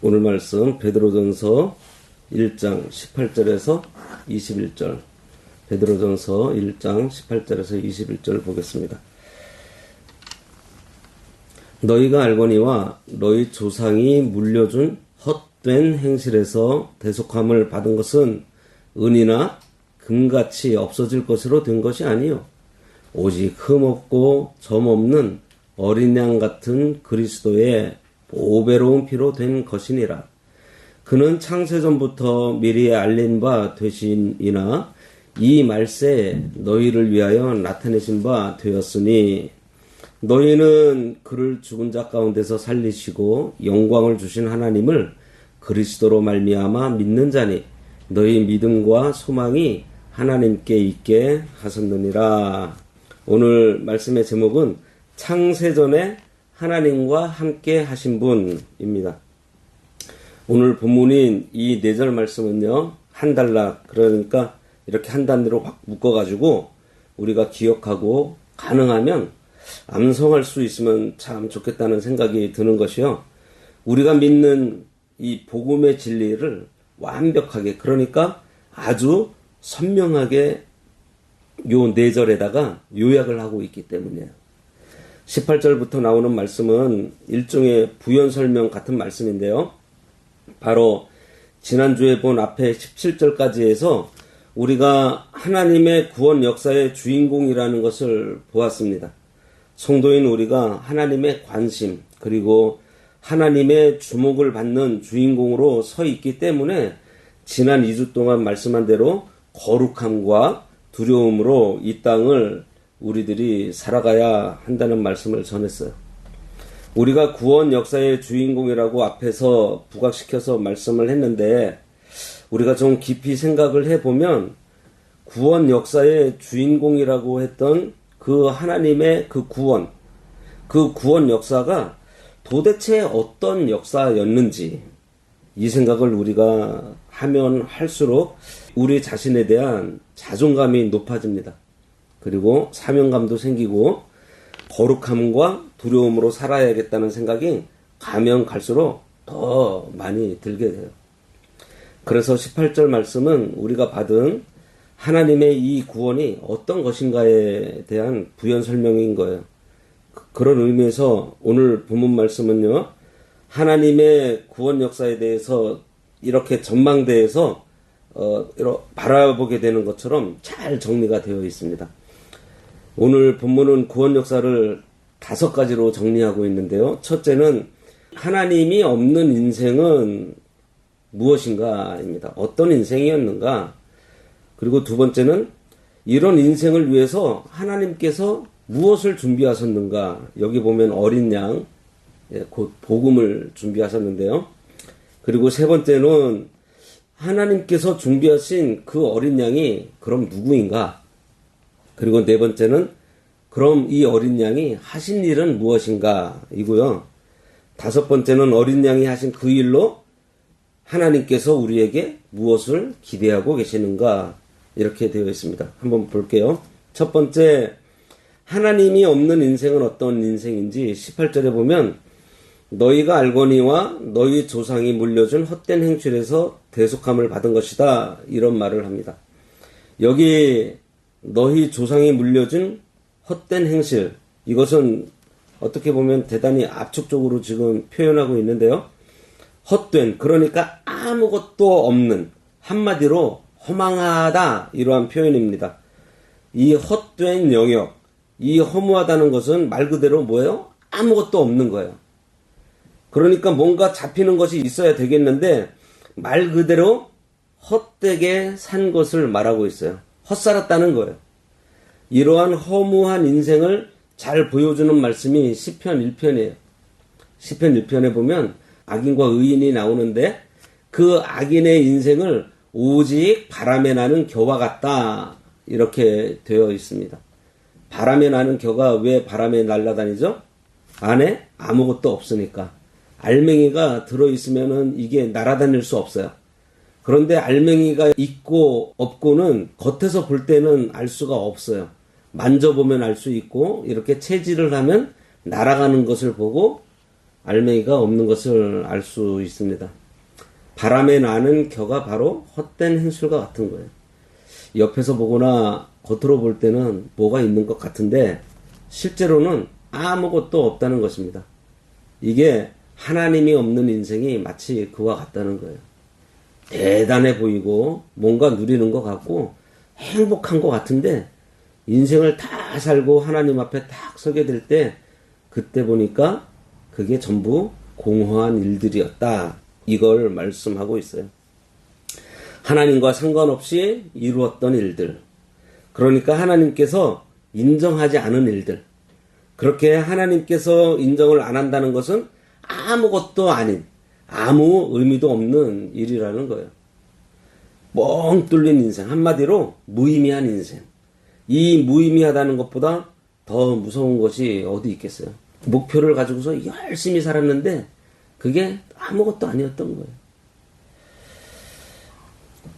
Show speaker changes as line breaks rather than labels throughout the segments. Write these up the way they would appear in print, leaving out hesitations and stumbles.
오늘 말씀 베드로전서 1장 18절에서 21절. 베드로전서 1장 18절에서 21절 보겠습니다. 너희가 알거니와 너희 조상이 물려준 헛된 행실에서 대속함을 받은 것은 은이나 금같이 없어질 것으로 된 것이 아니요 오직 흠없고 점없는 어린 양 같은 그리스도의 보배로운 피로 된 것이니라. 그는 창세전부터 미리 알린 바 되신이나 이 말세에 너희를 위하여 나타내신 바 되었으니 너희는 그를 죽은 자 가운데서 살리시고 영광을 주신 하나님을 그리스도로 말미암아 믿는 자니 너희 믿음과 소망이 하나님께 있게 하셨느니라. 오늘 말씀의 제목은 창세전에 하나님과 함께 하신 분입니다. 오늘 본문인 이 4절 말씀은요, 한 단락, 그러니까 이렇게 한 단으로 확 묶어가지고 우리가 기억하고 가능하면 암송할 수 있으면 참 좋겠다는 생각이 드는 것이요. 우리가 믿는 이 복음의 진리를 완벽하게, 그러니까 아주 선명하게 요 4절에다가 요약을 하고 있기 때문이에요. 18절부터 나오는 말씀은 일종의 부연 설명 같은 말씀인데요. 바로 지난주에 본 앞에 17절까지 해서 우리가 하나님의 구원 역사의 주인공이라는 것을 보았습니다. 성도인 우리가 하나님의 관심 그리고 하나님의 주목을 받는 주인공으로 서 있기 때문에 지난 2주 동안 말씀한 대로 거룩함과 두려움으로 이 땅을 우리들이 살아가야 한다는 말씀을 전했어요. 우리가 구원 역사의 주인공이라고 앞에서 부각시켜서 말씀을 했는데 우리가 좀 깊이 생각을 해보면 구원 역사의 주인공이라고 했던 그 하나님의 그 구원 역사가 도대체 어떤 역사였는지 이 생각을 우리가 하면 할수록 우리 자신에 대한 자존감이 높아집니다. 그리고 사명감도 생기고 거룩함과 두려움으로 살아야겠다는 생각이 가면 갈수록 더 많이 들게 돼요. 그래서 18절 말씀은 우리가 받은 하나님의 이 구원이 어떤 것인가에 대한 부연 설명인 거예요. 그런 의미에서 오늘 본문 말씀은요, 하나님의 구원 역사에 대해서 이렇게 전망대에서 바라보게 되는 것처럼 잘 정리가 되어 있습니다. 오늘 본문은 구원 역사를 5가지로 정리하고 있는데요. 첫째는 하나님이 없는 인생은 무엇인가입니다. 어떤 인생이었는가? 그리고 두 번째는 이런 인생을 위해서 하나님께서 무엇을 준비하셨는가? 여기 보면 어린 양, 곧 복음을 준비하셨는데요. 그리고 세 번째는 하나님께서 준비하신 그 어린 양이 그럼 누구인가? 그리고 네 번째는 그럼 이 어린 양이 하신 일은 무엇인가? 이고요. 5번째는 어린 양이 하신 그 일로 하나님께서 우리에게 무엇을 기대하고 계시는가? 이렇게 되어 있습니다. 한번 볼게요. 첫 번째, 하나님이 없는 인생은 어떤 인생인지 18절에 보면 너희가 알거니와 너희 조상이 물려준 헛된 행실에서 대속함을 받은 것이다. 이런 말을 합니다. 여기 너희 조상이 물려준 헛된 행실, 이것은 어떻게 보면 대단히 압축적으로 지금 표현하고 있는데요. 헛된, 그러니까 아무것도 없는, 한마디로 허망하다, 이러한 표현입니다. 이 헛된 영역, 이 허무하다는 것은 말 그대로 뭐예요? 아무것도 없는 거예요. 그러니까 뭔가 잡히는 것이 있어야 되겠는데 말 그대로 헛되게 산 것을 말하고 있어요. 헛살았다는 거예요. 이러한 허무한 인생을 잘 보여주는 말씀이 시편 1편이에요. 시편 1편에 보면 악인과 의인이 나오는데 그 악인의 인생을 오직 바람에 나는 겨와 같다, 이렇게 되어 있습니다. 바람에 나는 겨가 왜 바람에 날아다니죠? 안에 아무것도 없으니까. 알맹이가 들어있으면은 이게 날아다닐 수 없어요. 그런데 알맹이가 있고 없고는 겉에서 볼 때는 알 수가 없어요. 만져보면 알 수 있고 이렇게 채질을 하면 날아가는 것을 보고 알맹이가 없는 것을 알 수 있습니다. 바람에 나는 겨가 바로 헛된 행실과 같은 거예요. 옆에서 보거나 겉으로 볼 때는 뭐가 있는 것 같은데 실제로는 아무것도 없다는 것입니다. 이게 하나님이 없는 인생이 마치 그와 같다는 거예요. 대단해 보이고 뭔가 누리는 것 같고 행복한 것 같은데 인생을 다 살고 하나님 앞에 딱 서게 될 때 그때 보니까 그게 전부 공허한 일들이었다. 이걸 말씀하고 있어요. 하나님과 상관없이 이루었던 일들. 그러니까 하나님께서 인정하지 않은 일들. 그렇게 하나님께서 인정을 안 한다는 것은 아무것도 아닌, 아무 의미도 없는 일이라는 거예요. 뻥 뚫린 인생. 한마디로 무의미한 인생. 이 무의미하다는 것보다 더 무서운 것이 어디 있겠어요. 목표를 가지고서 열심히 살았는데 그게 아무것도 아니었던 거예요.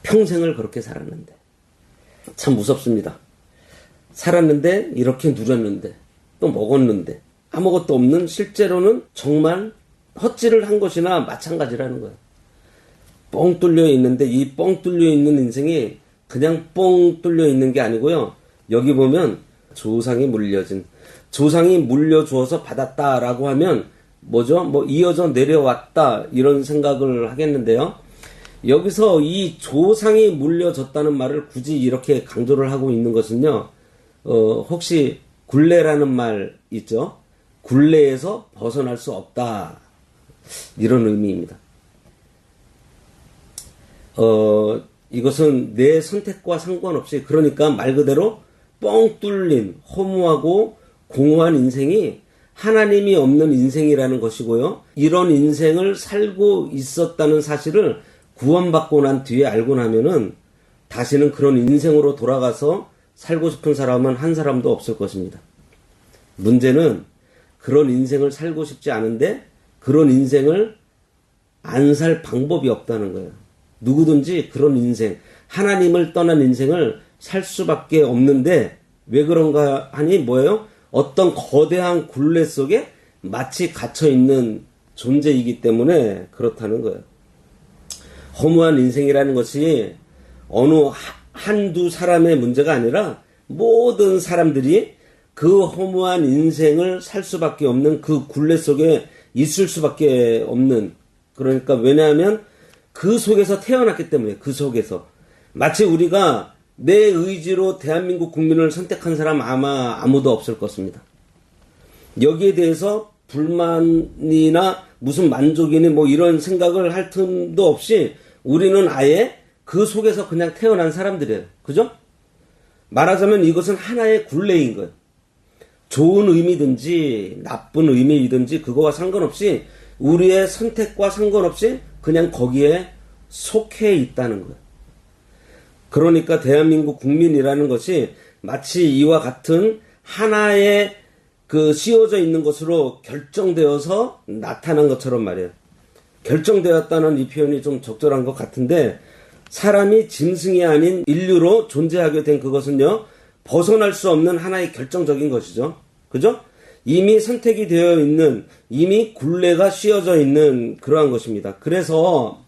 평생을 그렇게 살았는데 참 무섭습니다. 살았는데 이렇게 누렸는데 또 먹었는데 아무것도 없는 실제로는 정말 헛질을 한 것이나 마찬가지라는 거예요. 뻥 뚫려 있는데 이 뻥 뚫려 있는 인생이 그냥 뻥 뚫려 있는 게 아니고요. 여기 보면 조상이 물려주어서 받았다라고 하면 뭐죠? 뭐 이어져 내려왔다 이런 생각을 하겠는데요. 여기서 이 조상이 물려줬다는 말을 굳이 이렇게 강조를 하고 있는 것은요. 혹시 굴레라는 말 있죠? 굴레에서 벗어날 수 없다. 이런 의미입니다. 이것은 내 선택과 상관없이 그러니까 말 그대로 뻥 뚫린 허무하고 공허한 인생이 하나님이 없는 인생이라는 것이고요. 이런 인생을 살고 있었다는 사실을 구원받고 난 뒤에 알고 나면은 다시는 그런 인생으로 돌아가서 살고 싶은 사람은 한 사람도 없을 것입니다. 문제는 그런 인생을 살고 싶지 않은데 그런 인생을 안 살 방법이 없다는 거예요. 누구든지 그런 인생, 하나님을 떠난 인생을 살 수밖에 없는데 왜 그런가 하니 뭐예요? 어떤 거대한 굴레 속에 마치 갇혀있는 존재이기 때문에 그렇다는 거예요. 허무한 인생이라는 것이 어느 한두 사람의 문제가 아니라 모든 사람들이 그 허무한 인생을 살 수밖에 없는 그 굴레 속에 있을 수밖에 없는, 그러니까 왜냐하면 그 속에서 태어났기 때문에 그 속에서 마치 우리가 내 의지로 대한민국 국민을 선택한 사람 아마 아무도 없을 것입니다. 여기에 대해서 불만이나 무슨 만족이니 뭐 이런 생각을 할 틈도 없이 우리는 아예 그 속에서 그냥 태어난 사람들이에요. 그죠? 말하자면 이것은 하나의 굴레인 거예요. 좋은 의미든지 나쁜 의미이든지 그거와 상관없이 우리의 선택과 상관없이 그냥 거기에 속해 있다는 거예요. 그러니까 대한민국 국민이라는 것이 마치 이와 같은 하나의 그 씌워져 있는 것으로 결정되어서 나타난 것처럼 말이에요. 결정되었다는 이 표현이 좀 적절한 것 같은데 사람이 짐승이 아닌 인류로 존재하게 된 그것은요. 벗어날 수 없는 하나의 결정적인 것이죠. 그죠? 이미 선택이 되어 있는, 이미 굴레가 씌워져 있는 그러한 것입니다. 그래서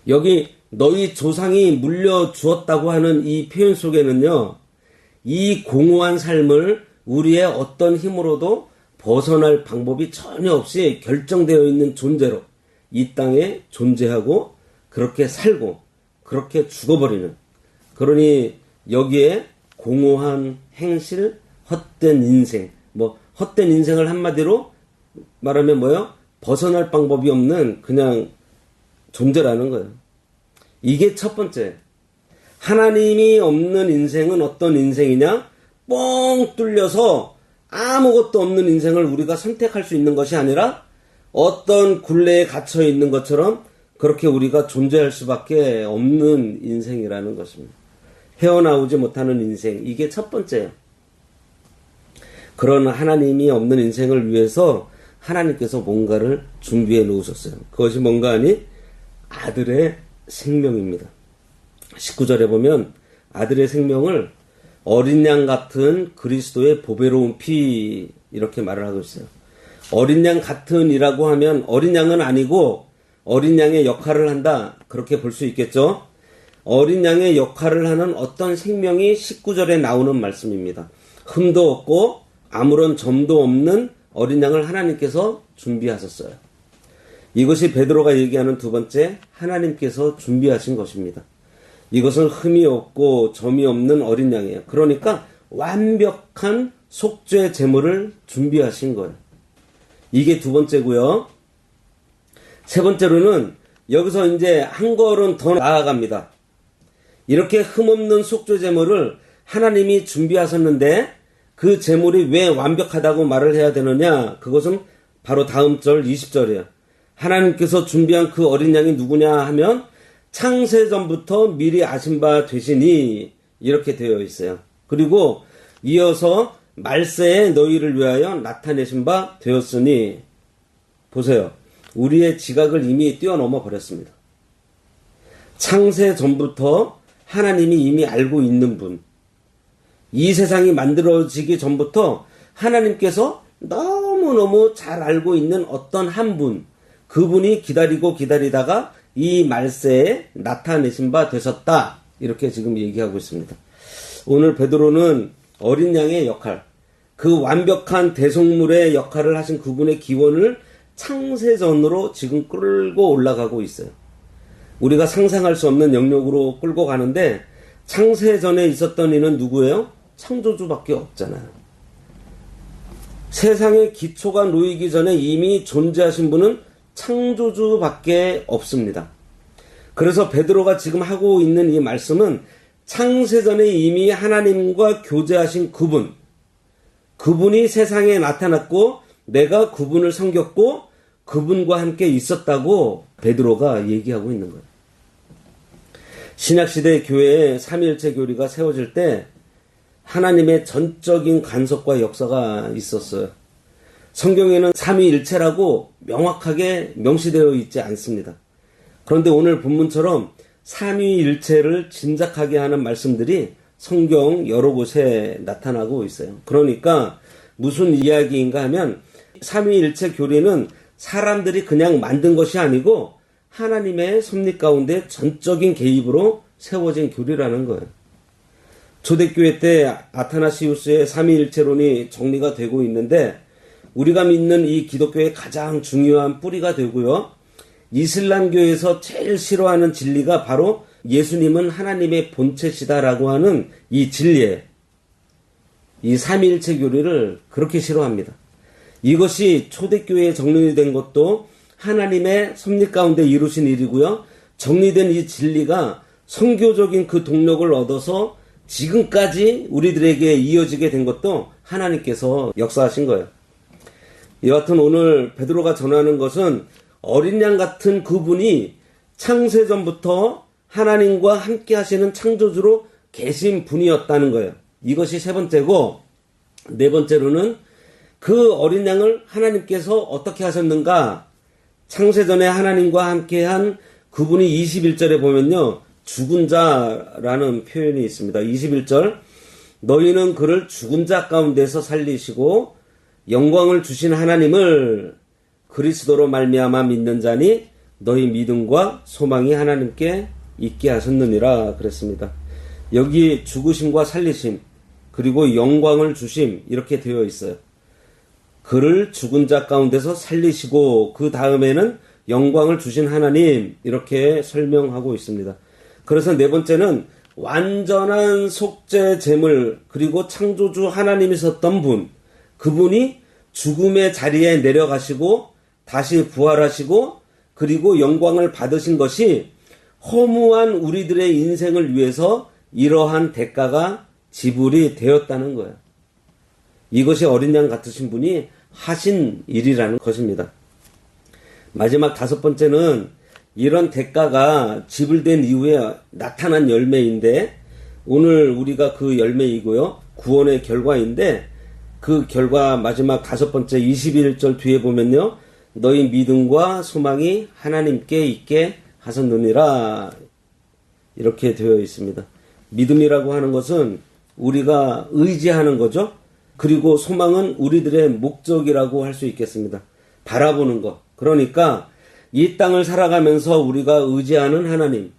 여기 너희 조상이 물려주었다고 하는 이 표현 속에는요. 이 공허한 삶을 우리의 어떤 힘으로도 벗어날 방법이 전혀 없이 결정되어 있는 존재로 이 땅에 존재하고 그렇게 살고 그렇게 죽어버리는, 그러니 여기에 공허한 행실, 헛된 인생, 뭐 헛된 인생을 한마디로 말하면 뭐예요? 벗어날 방법이 없는 그냥 존재라는 거예요. 이게 첫 번째. 하나님이 없는 인생은 어떤 인생이냐? 뻥 뚫려서 아무것도 없는 인생을 우리가 선택할 수 있는 것이 아니라 어떤 굴레에 갇혀 있는 것처럼 그렇게 우리가 존재할 수밖에 없는 인생이라는 것입니다. 헤어나오지 못하는 인생, 이게 첫 번째예요. 그런 하나님이 없는 인생을 위해서 하나님께서 뭔가를 준비해 놓으셨어요. 그것이 뭔가 하니 아들의 생명입니다. 19절에 보면 아들의 생명을 어린 양 같은 그리스도의 보배로운 피, 이렇게 말을 하고 있어요. 어린 양 같은 이라고 하면 어린 양은 아니고 어린 양의 역할을 한다. 그렇게 볼 수 있겠죠. 어린 양의 역할을 하는 어떤 생명이 19절에 나오는 말씀입니다. 흠도 없고 아무런 점도 없는 어린 양을 하나님께서 준비하셨어요. 이것이 베드로가 얘기하는 두 번째, 하나님께서 준비하신 것입니다. 이것은 흠이 없고 점이 없는 어린 양이에요. 그러니까 완벽한 속죄 제물을 준비하신 거예요. 이게 두 번째고요. 세 번째로는 여기서 이제 한 걸음 더 나아갑니다. 이렇게 흠없는 속죄 제물을 하나님이 준비하셨는데 그 제물이 왜 완벽하다고 말을 해야 되느냐? 그것은 바로 다음 절 20절이에요. 하나님께서 준비한 그 어린 양이 누구냐 하면 창세전부터 미리 아신 바 되시니 이렇게 되어 있어요. 그리고 이어서 말세에 너희를 위하여 나타내신 바 되었으니 보세요. 우리의 지각을 이미 뛰어넘어 버렸습니다. 창세전부터 하나님이 이미 알고 있는 분, 이 세상이 만들어지기 전부터 하나님께서 너무너무 잘 알고 있는 어떤 한 분, 그분이 기다리고 기다리다가 이 말세에 나타내신 바 되셨다. 이렇게 지금 얘기하고 있습니다. 오늘 베드로는 어린 양의 역할, 그 완벽한 대속물의 역할을 하신 그분의 기원을 창세전으로 지금 끌고 올라가고 있어요. 우리가 상상할 수 없는 영역으로 끌고 가는데 창세전에 있었던 이는 누구예요? 창조주밖에 없잖아요. 세상의 기초가 놓이기 전에 이미 존재하신 분은 창조주밖에 없습니다. 그래서 베드로가 지금 하고 있는 이 말씀은 창세전에 이미 하나님과 교제하신 그분이 세상에 나타났고 내가 그분을 섬겼고 그분과 함께 있었다고 베드로가 얘기하고 있는 거예요. 신약시대 교회에 삼위일체 교리가 세워질 때 하나님의 전적인 간섭과 역사가 있었어요. 성경에는 삼위일체라고 명확하게 명시되어 있지 않습니다. 그런데 오늘 본문처럼 삼위일체를 짐작하게 하는 말씀들이 성경 여러 곳에 나타나고 있어요. 그러니까 무슨 이야기인가 하면 삼위일체 교리는 사람들이 그냥 만든 것이 아니고 하나님의 섭리 가운데 전적인 개입으로 세워진 교리라는 거예요. 초대교회 때 아타나시우스의 삼위일체론이 정리가 되고 있는데 우리가 믿는 이 기독교의 가장 중요한 뿌리가 되고요. 이슬람교에서 제일 싫어하는 진리가 바로 예수님은 하나님의 본체시다라고 하는 이 진리예요. 이 삼위일체 교리를 그렇게 싫어합니다. 이것이 초대교회에 정리된 것도 하나님의 섭리 가운데 이루신 일이고요. 정리된 이 진리가 선교적인 그 동력을 얻어서 지금까지 우리들에게 이어지게 된 것도 하나님께서 역사하신 거예요. 여하튼 오늘 베드로가 전하는 것은 어린 양 같은 그분이 창세전부터 하나님과 함께 하시는 창조주로 계신 분이었다는 거예요. 이것이 세 번째고, 네 번째로는 그 어린 양을 하나님께서 어떻게 하셨는가? 창세전에 하나님과 함께한 그분이 21절에 보면요. 죽은 자라는 표현이 있습니다. 21절, 너희는 그를 죽은 자 가운데서 살리시고 영광을 주신 하나님을 그리스도로 말미암아 믿는 자니 너희 믿음과 소망이 하나님께 있게 하셨느니라 그랬습니다. 여기 죽으심과 살리심 그리고 영광을 주심 이렇게 되어 있어요. 그를 죽은 자 가운데서 살리시고 그 다음에는 영광을 주신 하나님 이렇게 설명하고 있습니다. 그래서 네 번째는 완전한 속죄 제물 그리고 창조주 하나님이셨던 분, 그분이 죽음의 자리에 내려가시고 다시 부활하시고 그리고 영광을 받으신 것이 허무한 우리들의 인생을 위해서 이러한 대가가 지불이 되었다는 거예요. 이것이 어린 양 같으신 분이 하신 일이라는 것입니다. 마지막 다섯 번째는 이런 대가가 지불된 이후에 나타난 열매인데 오늘 우리가 그 열매이고요. 구원의 결과인데 그 결과 마지막 다섯 번째 21절 뒤에 보면요. 너희 믿음과 소망이 하나님께 있게 하셨느니라 이렇게 되어 있습니다. 믿음이라고 하는 것은 우리가 의지하는 거죠. 그리고 소망은 우리들의 목적이라고 할 수 있겠습니다. 바라보는 것. 그러니까 이 땅을 살아가면서 우리가 의지하는 하나님,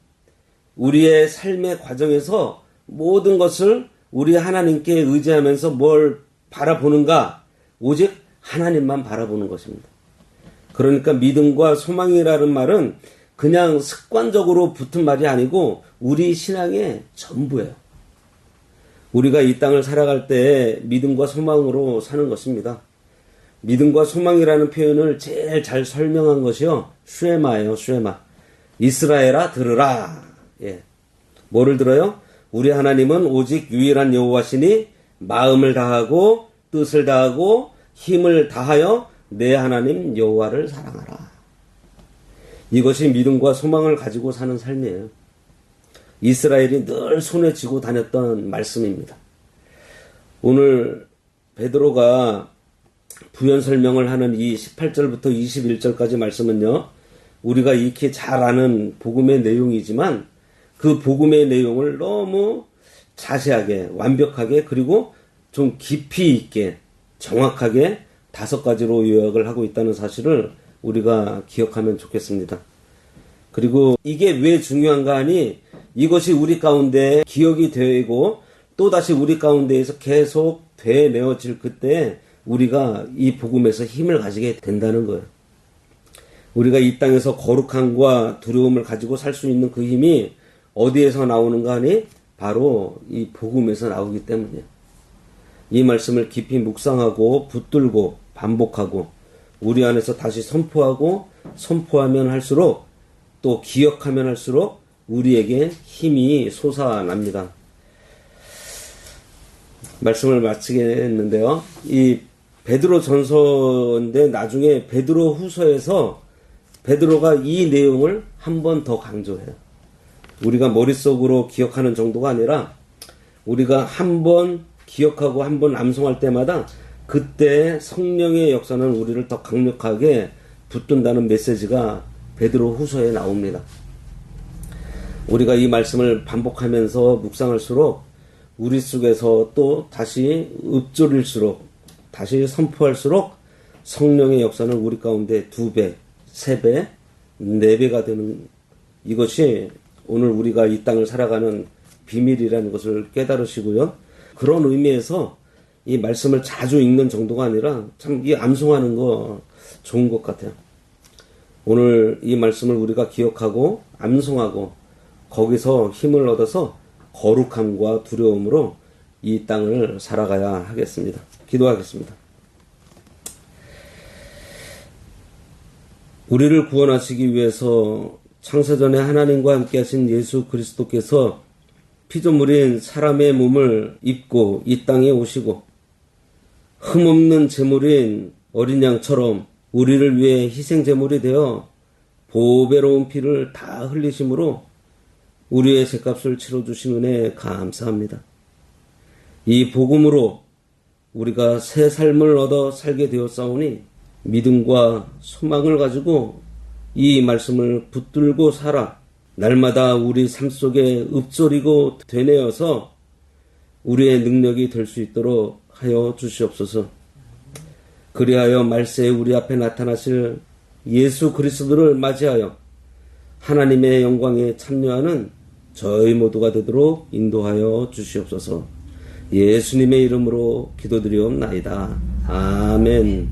우리의 삶의 과정에서 모든 것을 우리 하나님께 의지하면서 뭘 바라보는가? 오직 하나님만 바라보는 것입니다. 그러니까 믿음과 소망이라는 말은 그냥 습관적으로 붙은 말이 아니고 우리 신앙의 전부예요. 우리가 이 땅을 살아갈 때 믿음과 소망으로 사는 것입니다. 믿음과 소망이라는 표현을 제일 잘 설명한 것이요, 슈에마예요. 슈에마. 이스라엘아 들으라. 예. 뭐를 들어요? 우리 하나님은 오직 유일한 여호와시니 마음을 다하고 뜻을 다하고 힘을 다하여 내 하나님 여호와를 사랑하라. 이것이 믿음과 소망을 가지고 사는 삶이에요. 이스라엘이 늘 손에 쥐고 다녔던 말씀입니다. 오늘 베드로가 부연 설명을 하는 이 18절부터 21절까지 말씀은요, 우리가 익히 잘 아는 복음의 내용이지만 그 복음의 내용을 너무 자세하게, 완벽하게, 그리고 좀 깊이 있게, 정확하게 5가지로 요약을 하고 있다는 사실을 우리가 기억하면 좋겠습니다. 그리고 이게 왜 중요한가 하니 이것이 우리 가운데 기억이 되고 또다시 우리 가운데에서 계속 되뇌어질 그때 우리가 이 복음에서 힘을 가지게 된다는 거예요. 우리가 이 땅에서 거룩함과 두려움을 가지고 살 수 있는 그 힘이 어디에서 나오는가 하니 바로 이 복음에서 나오기 때문이에요. 이 말씀을 깊이 묵상하고 붙들고 반복하고 우리 안에서 다시 선포하고 선포하면 할수록 또 기억하면 할수록 우리에게 힘이 솟아납니다. 말씀을 마치겠는데요. 이 베드로 전서인데 나중에 베드로 후서에서 베드로가 이 내용을 한 번 더 강조해요. 우리가 머릿속으로 기억하는 정도가 아니라 우리가 한 번 기억하고 한 번 암송할 때마다 그때 성령의 역사는 우리를 더 강력하게 붙든다는 메시지가 베드로 후서에 나옵니다. 우리가 이 말씀을 반복하면서 묵상할수록 우리 속에서 또 다시 읊조릴수록 다시 선포할수록 성령의 역사는 우리 가운데 2배, 3배, 4배가 되는 이것이 오늘 우리가 이 땅을 살아가는 비밀이라는 것을 깨달으시고요. 그런 의미에서 이 말씀을 자주 읽는 정도가 아니라 참 이 암송하는 거 좋은 것 같아요. 오늘 이 말씀을 우리가 기억하고 암송하고 거기서 힘을 얻어서 거룩함과 두려움으로 이 땅을 살아가야 하겠습니다. 기도하겠습니다. 우리를 구원하시기 위해서 창세전에 하나님과 함께 하신 예수 그리스도께서 피조물인 사람의 몸을 입고 이 땅에 오시고 흠없는 제물인 어린 양처럼 우리를 위해 희생제물이 되어 보배로운 피를 다 흘리심으로 우리의 죗값을 치러주신 은혜에 감사합니다. 이 복음으로 우리가 새 삶을 얻어 살게 되었사오니 믿음과 소망을 가지고 이 말씀을 붙들고 살아 날마다 우리 삶 속에 읊조리고 되뇌어서 우리의 능력이 될 수 있도록 하여 주시옵소서. 그리하여 말세에 우리 앞에 나타나실 예수 그리스도를 맞이하여 하나님의 영광에 참여하는 저희 모두가 되도록 인도하여 주시옵소서. 예수님의 이름으로 기도드리옵나이다. 아멘.